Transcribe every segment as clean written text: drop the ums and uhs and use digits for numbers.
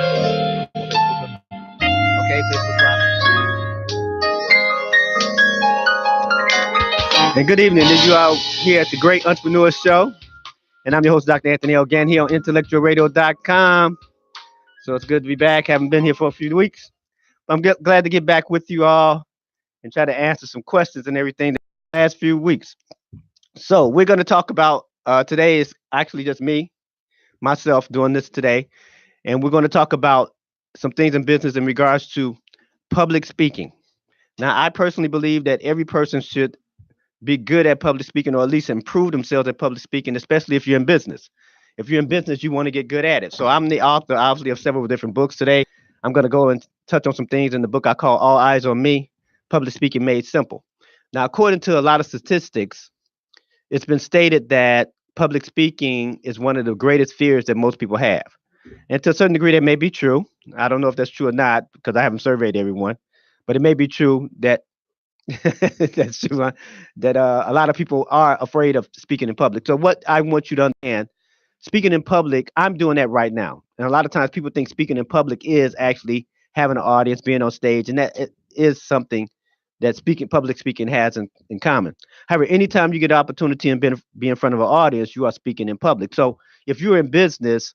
Okay, Facebook Live. And good evening. This you out here at the Great Entrepreneur Show. And I'm your host, Dr. Anthony L. Gann, here on IntellectualRadio.com. So it's good to be back. Haven't been here for a few weeks. But I'm glad to get back with you all and try to answer some questions and everything the last few weeks. So we're going to talk about, today is actually just myself doing this today. And we're going to talk about some things in business in regards to public speaking. Now, I personally believe that every person should be good at public speaking, or at least improve themselves at public speaking, especially if you're in business. If you're in business, you want to get good at it. So I'm the author, obviously, of several different books today. I'm going to go and touch on some things in the book I call All Eyes on Me, Public Speaking Made Simple. Now, according to a lot of statistics, it's been stated that public speaking is one of the greatest fears that most people have. And to a certain degree, that may be true. I don't know if that's true or not because I haven't surveyed everyone, but it may be true that that's true, that a lot of people are afraid of speaking in public. So what I want you to understand, speaking in public, I'm doing that right now. And a lot of times people think speaking in public is actually having an audience, being on stage, and that it is something that public speaking has in common. However, anytime you get an opportunity and be in front of an audience, you are speaking in public. So if you're in business,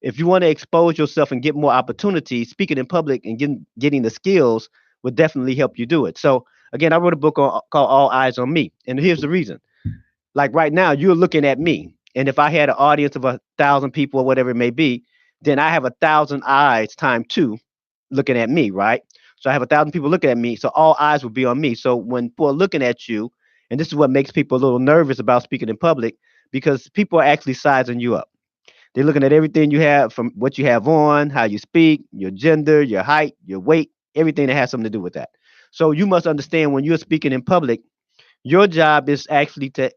if you want to expose yourself and get more opportunities, speaking in public and getting the skills would definitely help you do it. So again, I wrote a book called All Eyes on Me. And here's the reason. Like right now, you're looking at me. And if I had an audience of 1,000 people or whatever it may be, then I have 1,000 eyes times 2 looking at me, right? So I have 1,000 people looking at me. So all eyes will be on me. So when people are looking at you, and this is what makes people a little nervous about speaking in public, because people are actually sizing you up. They're looking at everything you have, from what you have on, how you speak, your gender, your height, your weight, everything that has something to do with that. So you must understand, when you're speaking in public, your job is actually to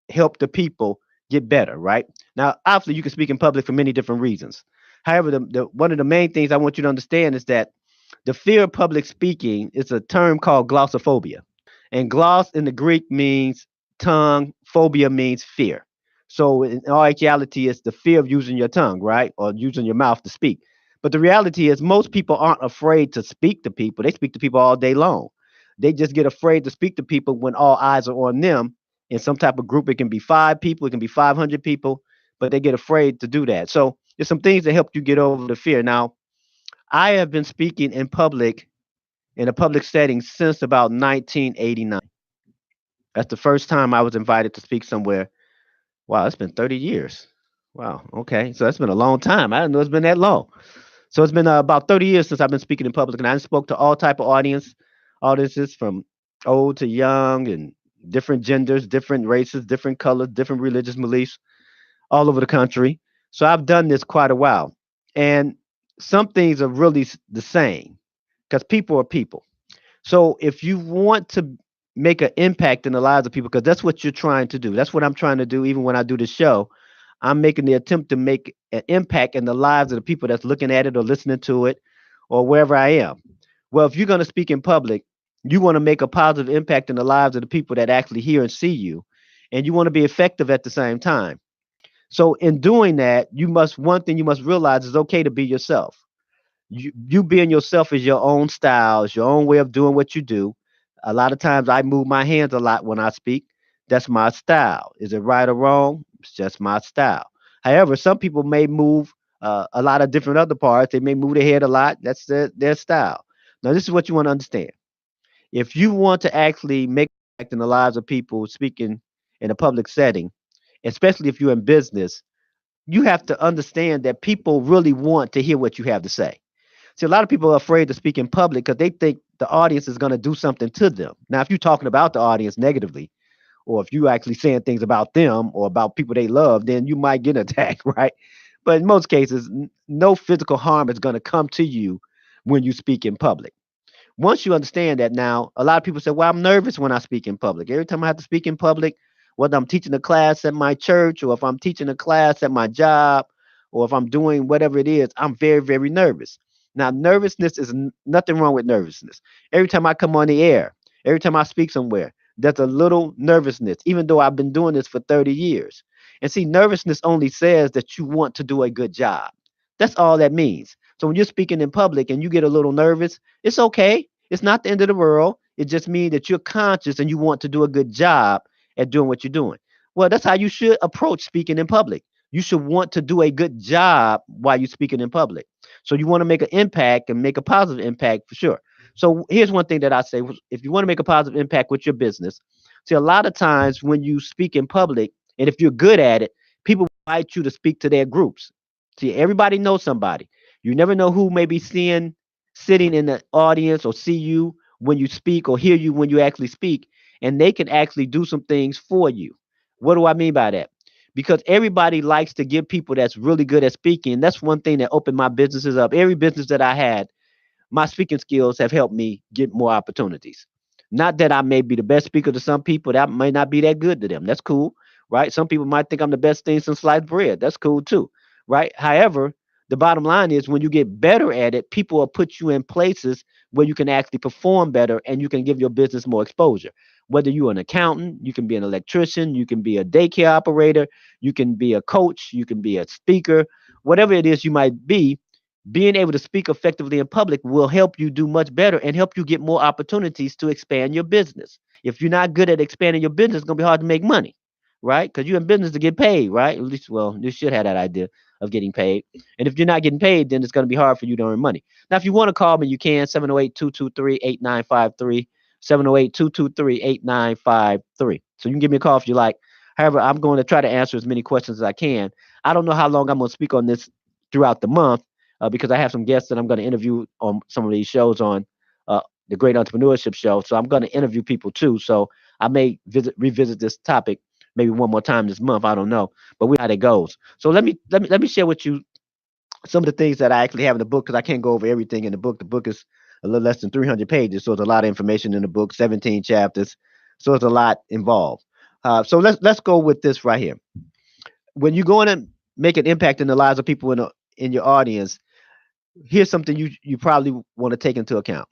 help the people get better, right? Now, obviously, you can speak in public for many different reasons. However, the one of the main things I want you to understand is that the fear of public speaking is a term called glossophobia. And gloss in the Greek means tongue, phobia means fear. So in all actuality, it's the fear of using your tongue, right? Or using your mouth to speak. But the reality is most people aren't afraid to speak to people. They speak to people all day long. They just get afraid to speak to people when all eyes are on them in some type of group. It can be 5 people, it can be 500 people, but they get afraid to do that. So there's some things that help you get over the fear. Now, I have been speaking in a public setting since about 1989. That's the first time I was invited to speak somewhere. Wow, it's been 30 years. Wow. Okay. So that's been a long time. I didn't know it's been that long. So it's been about 30 years since I've been speaking in public, and I spoke to all type of audiences from old to young, and different genders, different races, different colors, different religious beliefs, all over the country. So I've done this quite a while, and some things are really the same because people are people. So if you want to make an impact in the lives of people, because that's what you're trying to do. That's what I'm trying to do. Even when I do the show, I'm making the attempt to make an impact in the lives of the people that's looking at it or listening to it or wherever I am. Well, if you're going to speak in public, you want to make a positive impact in the lives of the people that actually hear and see you, and you want to be effective at the same time. So in doing that, one thing you must realize, is okay to be yourself. You being yourself is your own style, is your own way of doing what you do. A lot of times I move my hands a lot when I speak. That's my style. Is it right or wrong? It's just my style. However, some people may move a lot of different other parts. They may move their head a lot. That's their style. Now, this is what you want to understand. If you want to actually make an impact in the lives of people speaking in a public setting, especially if you're in business, you have to understand that people really want to hear what you have to say. See, a lot of people are afraid to speak in public because they think the audience is going to do something to them. Now, if you're talking about the audience negatively, or if you actually saying things about them or about people they love, then you might get attacked, right? But in most cases, no physical harm is going to come to you when you speak in public. Once you understand that, now, a lot of people say, well, I'm nervous when I speak in public. Every time I have to speak in public, whether I'm teaching a class at my church, or if I'm teaching a class at my job, or if I'm doing whatever it is, I'm very, very nervous. Now, nervousness is nothing wrong with nervousness. Every time I come on the air, every time I speak somewhere, there's a little nervousness, even though I've been doing this for 30 years. And see, nervousness only says that you want to do a good job. That's all that means. So when you're speaking in public and you get a little nervous, it's okay. It's not the end of the world. It just means that you're conscious and you want to do a good job at doing what you're doing. Well, that's how you should approach speaking in public. You should want to do a good job while you're speaking in public. So you want to make an impact and make a positive impact for sure. So here's one thing that I say: if you want to make a positive impact with your business, see, a lot of times when you speak in public, and if you're good at it, people invite you to speak to their groups. See, everybody knows somebody. You never know who may be sitting in the audience or see you when you speak or hear you when you actually speak, and they can actually do some things for you. What do I mean by that? Because everybody likes to give people that's really good at speaking. That's one thing that opened my businesses up. Every business that I had, my speaking skills have helped me get more opportunities. Not that I may be the best speaker to some people, that may not be that good to them. That's cool, right? Some people might think I'm the best thing since sliced bread. That's cool too, right? However, the bottom line is when you get better at it, people will put you in places where you can actually perform better and you can give your business more exposure. Whether you're an accountant, you can be an electrician, you can be a daycare operator, you can be a coach, you can be a speaker, whatever it is you might be, being able to speak effectively in public will help you do much better and help you get more opportunities to expand your business. If you're not good at expanding your business, it's going to be hard to make money, right? Because you're in business to get paid, right? At least, well, you should have that idea of getting paid. And if you're not getting paid, then it's going to be hard for you to earn money. Now, if you want to call me, you can 708-223-8953, 708-223-8953. So you can give me a call if you like. However, I'm going to try to answer as many questions as I can. I don't know how long I'm going to speak on this throughout the month, because I have some guests that I'm going to interview on some of these shows on the Great Entrepreneurship Show. So I'm going to interview people too. So I may revisit this topic maybe one more time this month. I don't know, but we know how it goes. So let me share with you some of the things that I actually have in the book, because I can't go over everything in the book. The book is a little less than 300 pages, so it's a lot of information in the book. 17 chapters, so it's a lot involved. So let's go with this right here. When you're going to make an impact in the lives of people in your audience, here's something you probably want to take into account.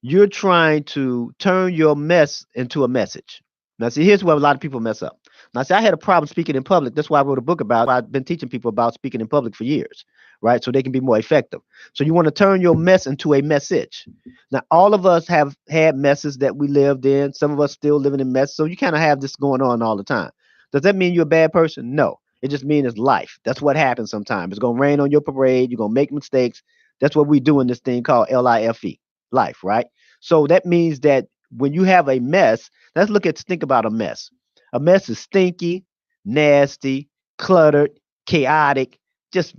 You're trying to turn your mess into a message. Now, see, here's where a lot of people mess up. Now, see, I had a problem speaking in public. That's why I wrote a book about it. I've been teaching people about speaking in public for years, right? So they can be more effective. So you want to turn your mess into a message. Now, all of us have had messes that we lived in. Some of us still living in mess. So you kind of have this going on all the time. Does that mean you're a bad person? No. It just means it's life. That's what happens sometimes. It's going to rain on your parade. You're going to make mistakes. That's what we do in this thing called LIFE, life, right? So that means that when you have a mess, think about a mess. A mess is stinky, nasty, cluttered, chaotic, just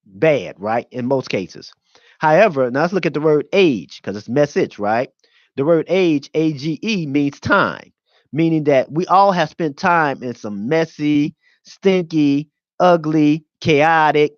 bad, right? In most cases. However, now let's look at the word age, because it's message, right? The word age, AGE, means time, meaning that we all have spent time in some messy, stinky, ugly, chaotic,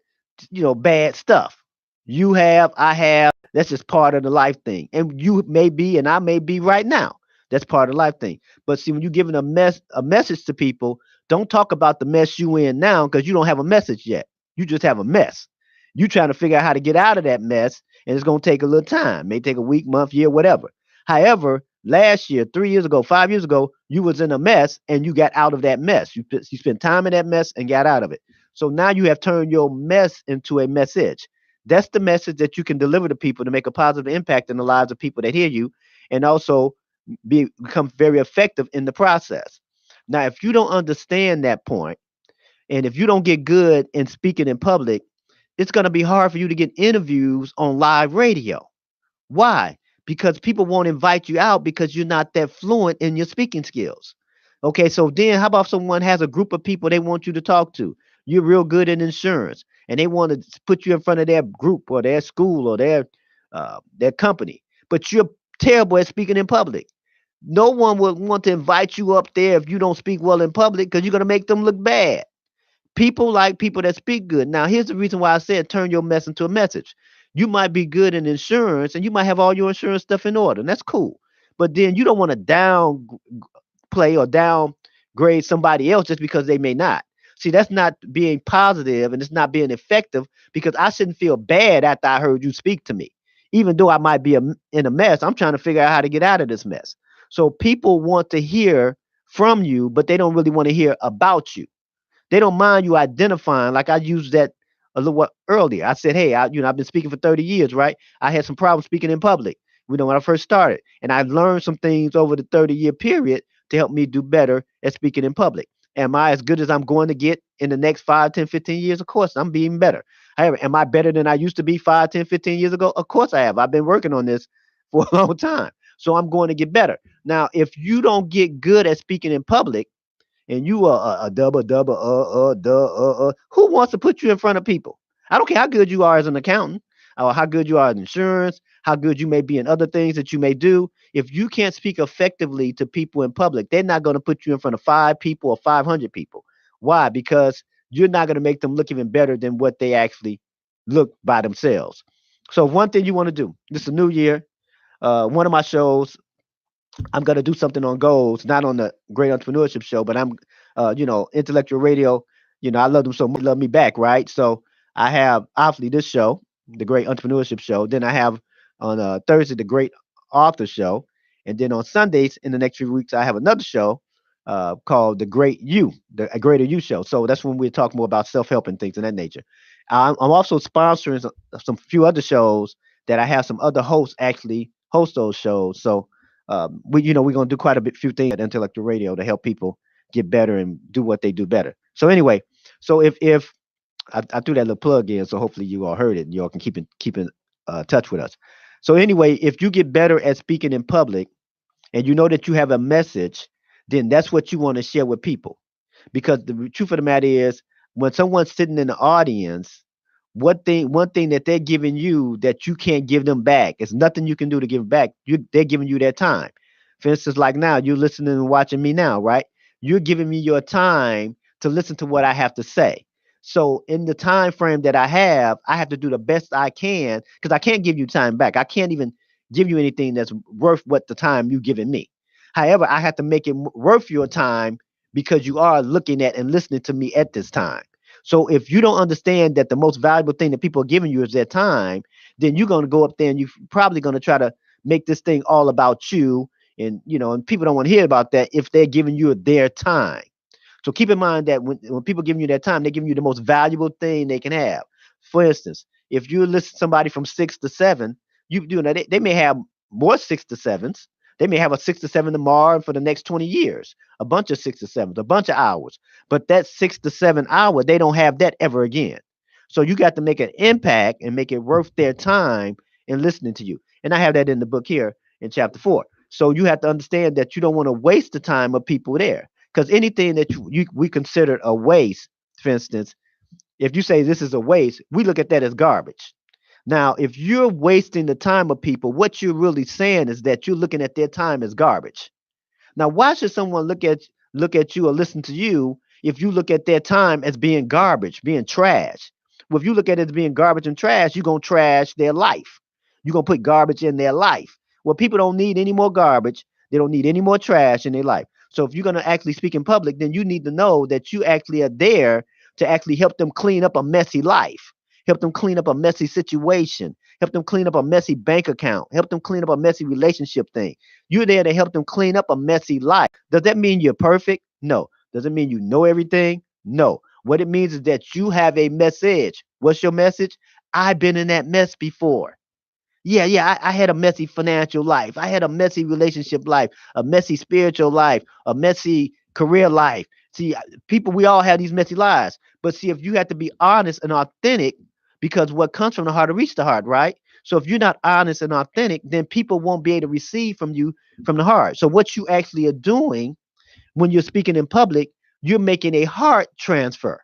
bad stuff. You have, I have. That's just part of the life thing. And you may be, and I may be right now. That's part of the life thing. But see, when you're giving a message to people, don't talk about the mess you in now, because you don't have a message yet. You just have a mess. You trying to figure out how to get out of that mess, and it's going to take a little time. It may take a week, month, year, whatever. However, last year, 3 years ago, 5 years ago, you was in a mess and you got out of that mess. You spent time in that mess and got out of it. So now you have turned your mess into a message. That's the message that you can deliver to people to make a positive impact in the lives of people that hear you, and also become very effective in the process. Now, if you don't understand that point, and if you don't get good in speaking in public, it's going to be hard for you to get interviews on live radio. Why? Because people won't invite you out because you're not that fluent in your speaking skills. Okay, so then how about someone has a group of people they want you to talk to? You're real good in insurance, and they want to put you in front of their group or their school or their company, but you're terrible at speaking in public. No one will want to invite you up there if you don't speak well in public, because you're going to make them look bad. People like people that speak good. Now, here's the reason why I said turn your mess into a message. You might be good in insurance and you might have all your insurance stuff in order, and that's cool. But then you don't want to downplay or downgrade somebody else just because they may not. See, that's not being positive and it's not being effective, because I shouldn't feel bad after I heard you speak to me. Even though I might be in a mess, I'm trying to figure out how to get out of this mess. So people want to hear from you, but they don't really want to hear about you. They don't mind you identifying, like I use that a little while earlier. I said, hey, I've been speaking for 30 years, right? I had some problems speaking in public, when I first started. And I learned some things over the 30-year period to help me do better at speaking in public. Am I as good as I'm going to get in the next 5, 10, 15 years? Of course, I'm being better. However, am I better than I used to be 5, 10, 15 years ago? Of course I have. I've been working on this for a long time. So I'm going to get better. Now, if you don't get good at speaking in public, and you are a double double who wants to put you in front of people? I don't care how good you are as an accountant, or how good you are in insurance, how good you may be in other things that you may do. If you can't speak effectively to people in public, they're not going to put you in front of 5 people or 500 people. Why? Because you're not going to make them look even better than what they actually look by themselves. So one thing you want to do, this is a new year. One of my shows, I'm gonna do something on goals, not on the Great Entrepreneurship Show, but Intellectual Radio. I love them so much, they love me back, right? So I have obviously this show, the Great Entrepreneurship Show. Then I have on Thursday the Great Author Show, and then on Sundays in the next few weeks I have another show called the Great You, the a Greater You Show. So that's when we talk more about self help and things of that nature. I'm also sponsoring some few other shows that I have some other hosts actually host those shows. So we're gonna do quite a bit, few things at Intellectual Radio to help people get better and do what they do better. So anyway, so if I threw that little plug in, so hopefully you all heard it and you all can keep in touch with us. So anyway, if you get better at speaking in public and you know that you have a message, then that's what you want to share with people. Because the truth of the matter is, when someone's sitting in the audience, one thing that they're giving you that you can't give them back, it's nothing you can do to give back. They're giving you their time. For instance, like now, you're listening and watching me now, right? You're giving me your time to listen to what I have to say. So in the time frame that I have to do the best I can, because I can't give you time back. I can't even give you anything that's worth what the time you giving me. However, I have to make it worth your time because you are looking at and listening to me at this time. So if you don't understand that the most valuable thing that people are giving you is their time, then you're going to go up there and you're probably going to try to make this thing all about you. And people don't want to hear about that if they're giving you their time. So keep in mind that when people giving you their time, they're giving you the most valuable thing they can have. For instance, if you listen to somebody from 6 to 7, they may have more 6 to 7s. They may have a 6 to 7 tomorrow for the next 20 years, a bunch of 6 to 7s, a bunch of hours. But that 6 to 7 hour, they don't have that ever again. So you got to make an impact and make it worth their time in listening to you. And I have that in the book here in chapter 4. So you have to understand that you don't want to waste the time of people there. Because anything that we consider a waste, for instance, if you say this is a waste, we look at that as garbage. Now, if you're wasting the time of people, what you're really saying is that you're looking at their time as garbage. Now, why should someone look at you or listen to you if you look at their time as being garbage, being trash? Well, if you look at it as being garbage and trash, you're gonna trash their life. You're gonna put garbage in their life. Well, people don't need any more garbage. They don't need any more trash in their life. So if you're gonna actually speak in public, then you need to know that you actually are there to actually help them clean up a messy life, help them clean up a messy situation, help them clean up a messy bank account, help them clean up a messy relationship thing. You're there to help them clean up a messy life. Does that mean you're perfect? No. Does it mean you know everything? No. What it means is that you have a message. What's your message? I've been in that mess before. Yeah, I had a messy financial life. I had a messy relationship life, a messy spiritual life, a messy career life. See, people, we all have these messy lives. But see, if you have to be honest and authentic, because what comes from the heart will reach the heart, right? So if you're not honest and authentic, then people won't be able to receive from you from the heart. So what you actually are doing when you're speaking in public, you're making a heart transfer.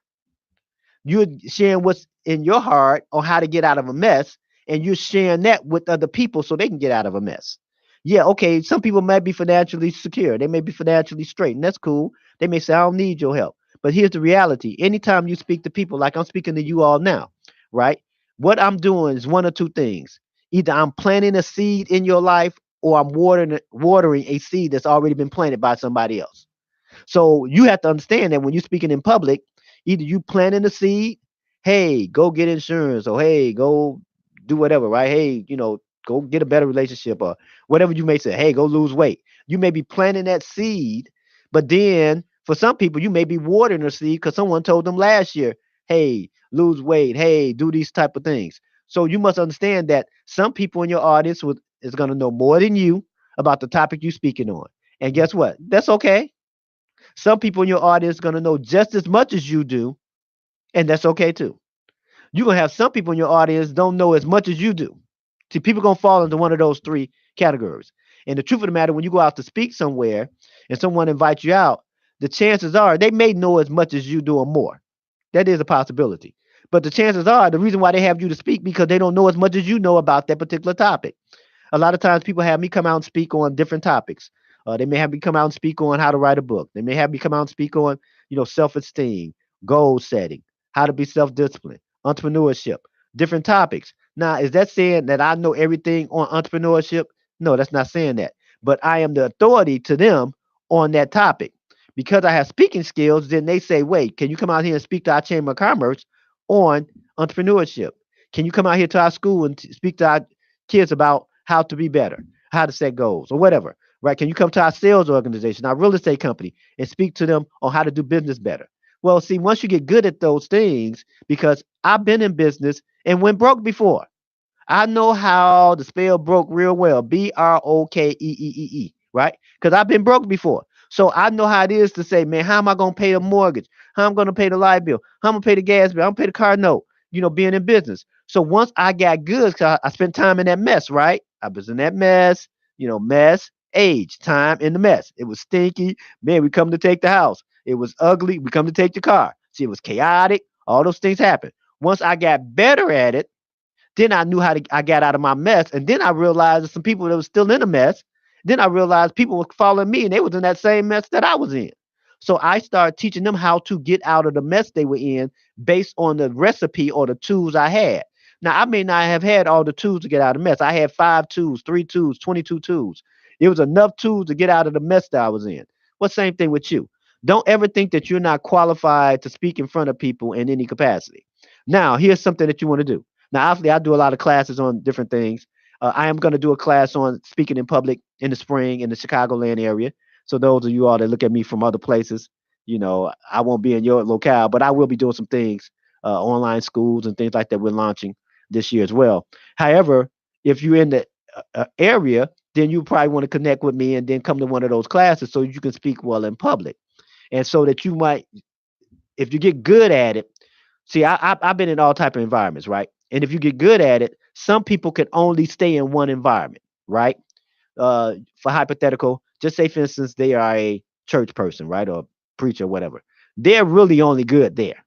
You're sharing what's in your heart on how to get out of a mess, and you're sharing that with other people so they can get out of a mess. Yeah, okay, some people might be financially secure. They may be financially straight, and that's cool. They may say, I don't need your help. But here's the reality. Anytime you speak to people, like I'm speaking to you all now, right? What I'm doing is one or two things. Either I'm planting a seed in your life or I'm watering a seed that's already been planted by somebody else. So you have to understand that when you're speaking in public, either you planting the seed, hey, go get insurance, or hey, go do whatever, right? Hey, go get a better relationship, or whatever you may say. Hey, go lose weight. You may be planting that seed, but then for some people, you may be watering the seed because someone told them last year, Hey, lose weight. Hey, do these type of things. So you must understand that some people in your audience is going to know more than you about the topic you're speaking on. And guess what? That's okay. Some people in your audience going to know just as much as you do, and that's okay too. You're going to have some people in your audience don't know as much as you do. See, people going to fall into one of those three categories. And the truth of the matter, when you go out to speak somewhere and someone invites you out, the chances are they may know as much as you do or more. That is a possibility. But the chances are the reason why they have you to speak because they don't know as much as you know about that particular topic. A lot of times people have me come out and speak on different topics. They may have me come out and speak on how to write a book. They may have me come out and speak on, self-esteem, goal setting, how to be self-disciplined, entrepreneurship, different topics. Now, is that saying that I know everything on entrepreneurship? No, that's not saying that. But I am the authority to them on that topic. Because I have speaking skills, then they say, wait, can you come out here and speak to our Chamber of Commerce on entrepreneurship? Can you come out here to our school and speak to our kids about how to be better, how to set goals, or whatever, right? Can you come to our sales organization, our real estate company, and speak to them on how to do business better? Well, see, once you get good at those things, because I've been in business and went broke before. I know how to spell broke real well. Brokeee, right? Because I've been broke before. So I know how it is to say, man, how am I going to pay a mortgage? How am I going to pay the light bill? How am I going to pay the gas bill? I'm going to pay the car note, being in business. So once I got good, cause I spent time in that mess, right? I was in that mess, mess, age, time in the mess. It was stinky. Man, we come to take the house. It was ugly. We come to take the car. See, it was chaotic. All those things happened. Once I got better at it, then I knew I got out of my mess. And then I realized that some people that was still in a mess. Then I realized people were following me and they was in that same mess that I was in. So I started teaching them how to get out of the mess they were in based on the recipe or the tools I had. Now, I may not have had all the tools to get out of the mess. I had 5 tools, 3 tools, 22 tools. It was enough tools to get out of the mess that I was in. Well, same thing with you. Don't ever think that you're not qualified to speak in front of people in any capacity. Now, here's something that you want to do. Now, obviously, I do a lot of classes on different things. I am going to do a class on speaking in public in the spring in the Chicagoland area. So those of you all that look at me from other places, I won't be in your locale, but I will be doing some things, online schools and things like that. We're launching this year as well. However, if you're in the area, then you probably want to connect with me and then come to one of those classes so you can speak well in public, and so that you might, if you get good at it. See, I've been in all type of environments, right? And if you get good at it, some people can only stay in one environment, right? For hypothetical, just say for instance they are a church person, right, or preacher, whatever. They're really only good there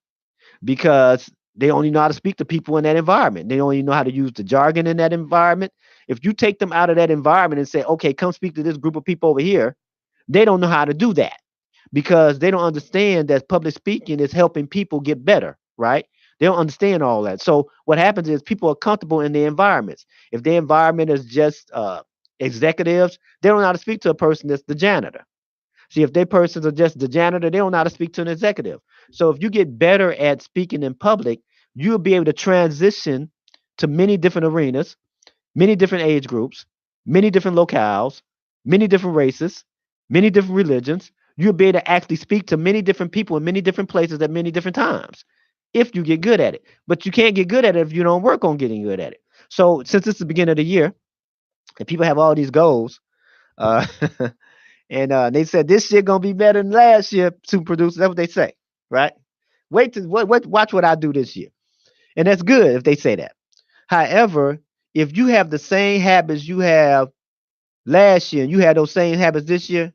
because they only know how to speak to people in that environment. They only know how to use the jargon in that environment. If you take them out of that environment and say, okay, come speak to this group of people over here, they don't know how to do that because they don't understand that public speaking is helping people get better, right? They don't understand all that. So what happens is people are comfortable in their environments. If their environment is just executives, they don't know how to speak to a person that's the janitor. See, if they persons are just the janitor, they don't know how to speak to an executive. So if you get better at speaking in public, you'll be able to transition to many different arenas, many different age groups, many different locales, many different races, many different religions. You'll be able to actually speak to many different people in many different places at many different times if you get good at it. But you can't get good at it if you don't work on getting good at it. So since it's the beginning of the year and people have all these goals, uh, and they said this year gonna be better than last year, super producers. That's what they say, right? Wait to watch what I do this year, and that's good if they say that. However, if you have the same habits you have last year, and you had those same habits this year,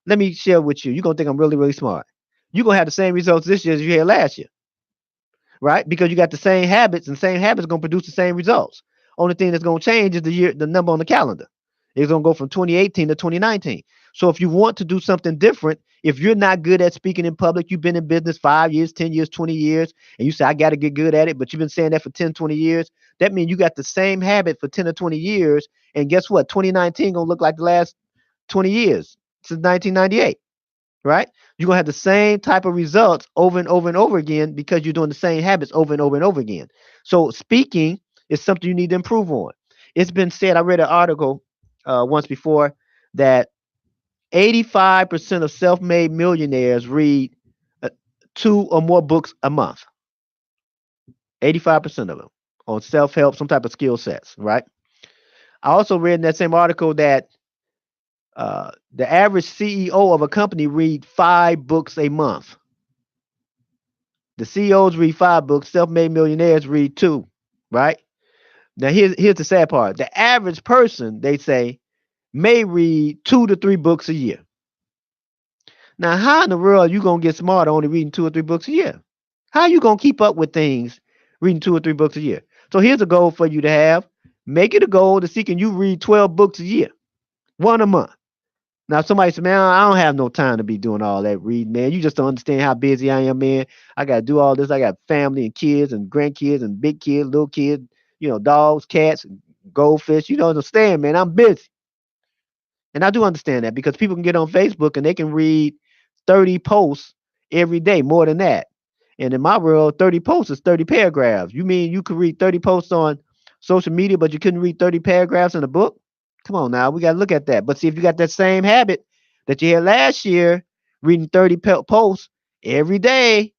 let me share with you. You're gonna think I'm really, really smart. You're gonna have the same results this year as you had last year, right? Because you got the same habits, and same habits gonna produce the same results. Only thing that's gonna change is the number on the calendar. It's gonna go from 2018 to 2019. So if you want to do something different, if you're not good at speaking in public, you've been in business 5 years, 10 years, 20 years, and you say, I got to get good at it, but you've been saying that for 10, 20 years, that means you got the same habit for 10 or 20 years. And guess what? 2019 gonna look like the last 20 years since 1998, right? You're gonna have the same type of results over and over and over again because you're doing the same habits over and over and over again. So speaking is something you need to improve on. It's been said, I read an article once before that 85% of self-made millionaires read 2 or more books a month. 85% of them on self-help, some type of skill sets, right? I also read in that same article that the average CEO of a company read 5 books a month. The CEOs read 5 books, self-made millionaires read two, right? Now here's the sad part. The average person, they say, may read 2 to 3 books a year. Now, how in the world are you gonna get smarter only reading 2 or 3 books a year? How are you gonna keep up with things reading 2 or 3 books a year? So here's a goal for you to have. Make it a goal to see can you read 12 books a year, one a month. Now, somebody said, man, I don't have no time to be doing all that reading, man. You just don't understand how busy I am, man. I got to do all this. I got family and kids and grandkids and big kids, little kids, dogs, cats, goldfish. You don't understand, man. I'm busy. And I do understand that because people can get on Facebook and they can read 30 posts every day, more than that. And in my world, 30 posts is 30 paragraphs. You mean you could read 30 posts on social media, but you couldn't read 30 paragraphs in a book? Come on now, we got to look at that. But see, if you got that same habit that you had last year, reading 30 posts every day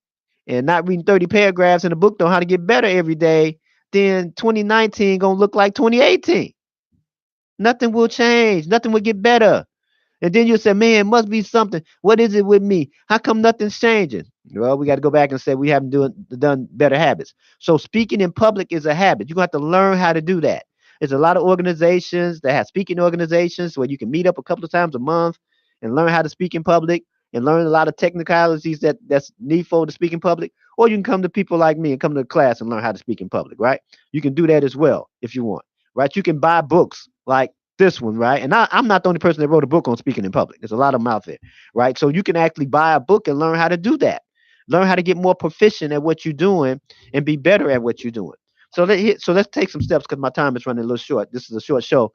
and not reading 30 paragraphs in a book on how to get better every day, then 2019 going to look like 2018. Nothing will change. Nothing will get better. And then you say, man, it must be something. What is it with me? How come nothing's changing? Well, we got to go back and say we haven't done better habits. So speaking in public is a habit. You're going to have to learn how to do that. There's a lot of organizations that have speaking organizations where you can meet up a couple of times a month and learn how to speak in public and learn a lot of technicalities that's needful to speak in public. Or you can come to people like me and come to the class and learn how to speak in public, right? You can do that as well if you want, right? You can buy books like this one, right? And I'm not the only person that wrote a book on speaking in public. There's a lot of them out there, right? So you can actually buy a book and learn how to do that. Learn how to get more proficient at what you're doing and be better at what you're doing. So let's take some steps because my time is running a little short. This is a short show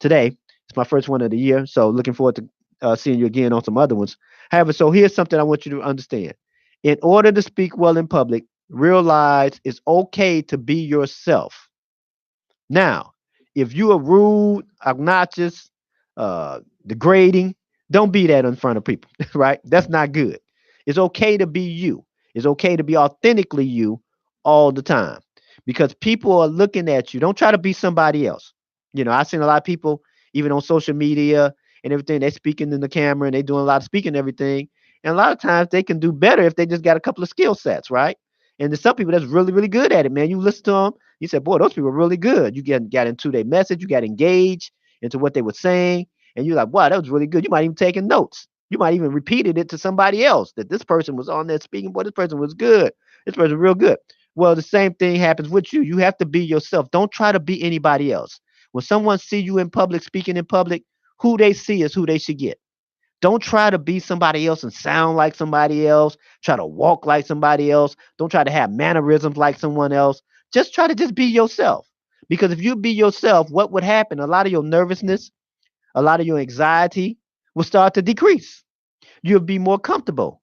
today. It's my first one of the year, so looking forward to seeing you again on some other ones. However, so here's something I want you to understand. In order to speak well in public, realize it's okay to be yourself. Now, if you are rude, obnoxious, degrading, don't be that in front of people, right? That's not good. It's okay to be you. It's okay to be authentically you all the time because people are looking at you. Don't try to be somebody else. I've seen a lot of people, even on social media and everything, they're speaking in the camera and they're doing a lot of speaking and everything. And a lot of times they can do better if they just got a couple of skill sets, right? And there's some people that's really, really good at it, man. You listen to them, you said, boy, those people are really good. You got into their message, you got engaged into what they were saying, and you're like, wow, that was really good. You might even taking notes. You might even repeated it to somebody else that this person was on there speaking. Boy, this person was good. This person was real good. Well, the same thing happens with you. You have to be yourself. Don't try to be anybody else. When someone see you in public, speaking in public, who they see is who they should get. Don't try to be somebody else and sound like somebody else. Try to walk like somebody else. Don't try to have mannerisms like someone else. Just try to just be yourself. Because if you be yourself, what would happen? A lot of your nervousness, a lot of your anxiety will start to decrease. You'll be more comfortable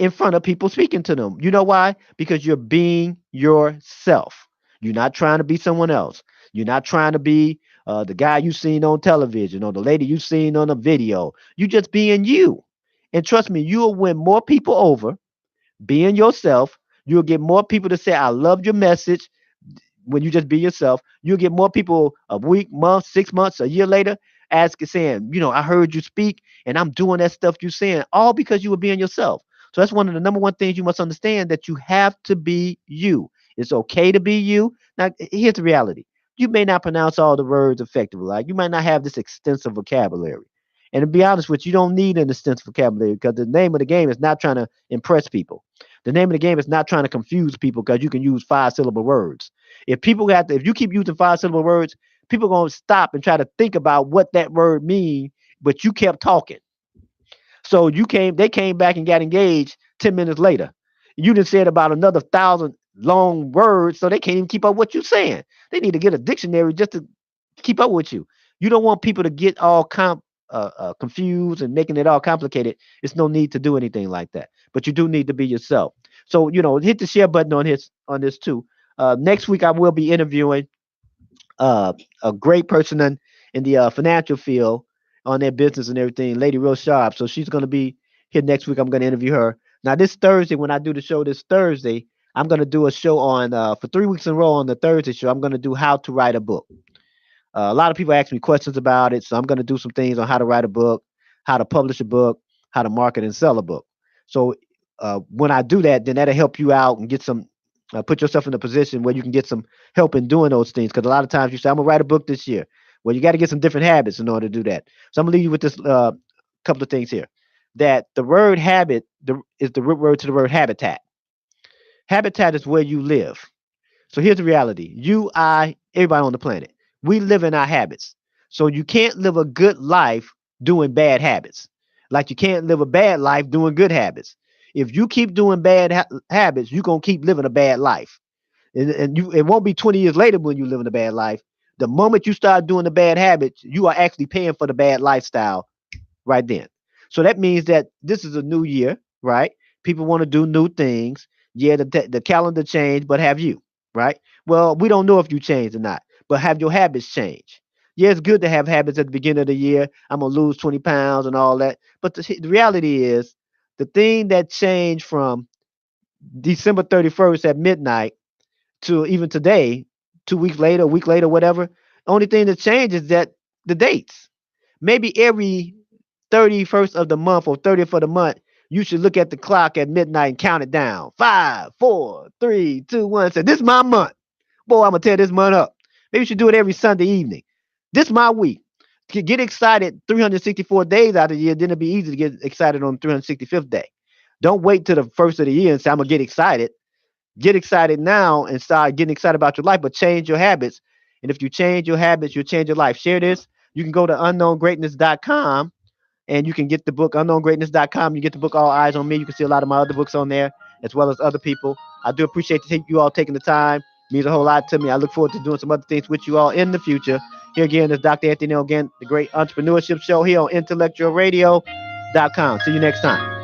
in front of people speaking to them. You know why? Because you're being yourself. You're not trying to be someone else. You're not trying to be the guy you've seen on television or the lady you've seen on a video. You just being you. And trust me, you'll win more people over being yourself. You'll get more people to say, I love your message when you just be yourself. You'll get more people a week, month, 6 months, a year later, asking, saying, I heard you speak and I'm doing that stuff you saying, all because you were being yourself. So that's one of the number one things you must understand, that you have to be you. It's okay to be you. Now, here's the reality. You may not pronounce all the words effectively. Like you might not have this extensive vocabulary. And to be honest with you, you don't need an extensive vocabulary because the name of the game is not trying to impress people. The name of the game is not trying to confuse people because you can use 5-syllable words. If you keep using 5-syllable words, people are going to stop and try to think about what that word means, but you kept talking. So they came back and got engaged 10 minutes later. You just said about another 1,000 long words, so they can't even keep up what you're saying. They need to get a dictionary just to keep up with you. You don't want people to get all confused and making it all complicated. It's no need to do anything like that. But you do need to be yourself. So, hit the share button on this too. Next week I will be interviewing a great person in the financial field on their business and everything, Lady Real Sharp. So she's going to be here next week. I'm going to interview her. Now, this Thursday, when I do the show this Thursday, I'm going to do a show on for 3 weeks in a row on the Thursday show. I'm going to do how to write a book. A lot of people ask me questions about it, so I'm going to do some things on how to write a book, how to publish a book, how to market and sell a book. So when I do that, then that'll help you out and get some, put yourself in a position where you can get some help in doing those things. Because a lot of times you say, I'm gonna write a book this year. Well, you got to get some different habits in order to do that. So I'm gonna leave you with this couple of things here. That the word habit is the root word to the word habitat. Habitat is where you live. So here's the reality. You, I, everybody on the planet, we live in our habits. So you can't live a good life doing bad habits. Like you can't live a bad life doing good habits. If you keep doing bad habits, you're going to keep living a bad life. And it won't be 20 years later when you live in a bad life. The moment you start doing the bad habits, you are actually paying for the bad lifestyle right then. So that means that this is a new year, right? People want to do new things. Yeah, the calendar changed, but have you, right? Well, we don't know if you changed or not, but have your habits changed? Yeah, it's good to have habits at the beginning of the year. I'm going to lose 20 pounds and all that. But the reality is the thing that changed from December 31st at midnight to even today, 2 weeks later, a week later, whatever, only thing that changed is that the dates. Maybe every 31st of the month or 30th of the month, you should look at the clock at midnight and count it down. 5, 4, 3, 2, 1. And say, this is my month. Boy, I'm going to tear this month up. Maybe you should do it every Sunday evening. This is my week. Get excited 364 days out of the year. Then it'll be easy to get excited on the 365th day. Don't wait till the first of the year and say, I'm going to get excited. Get excited now and start getting excited about your life, but change your habits. And if you change your habits, you'll change your life. Share this. You can go to unknowngreatness.com and you can get the book unknowngreatness.com. You get the book All Eyes on Me. You can see a lot of my other books on there, as well as other people. I do appreciate you all taking the time. It means a whole lot to me. I look forward to doing some other things with you all in the future. Here again is Dr. Anthony again, the great entrepreneurship show here on IntellectualRadio.com. See you next time.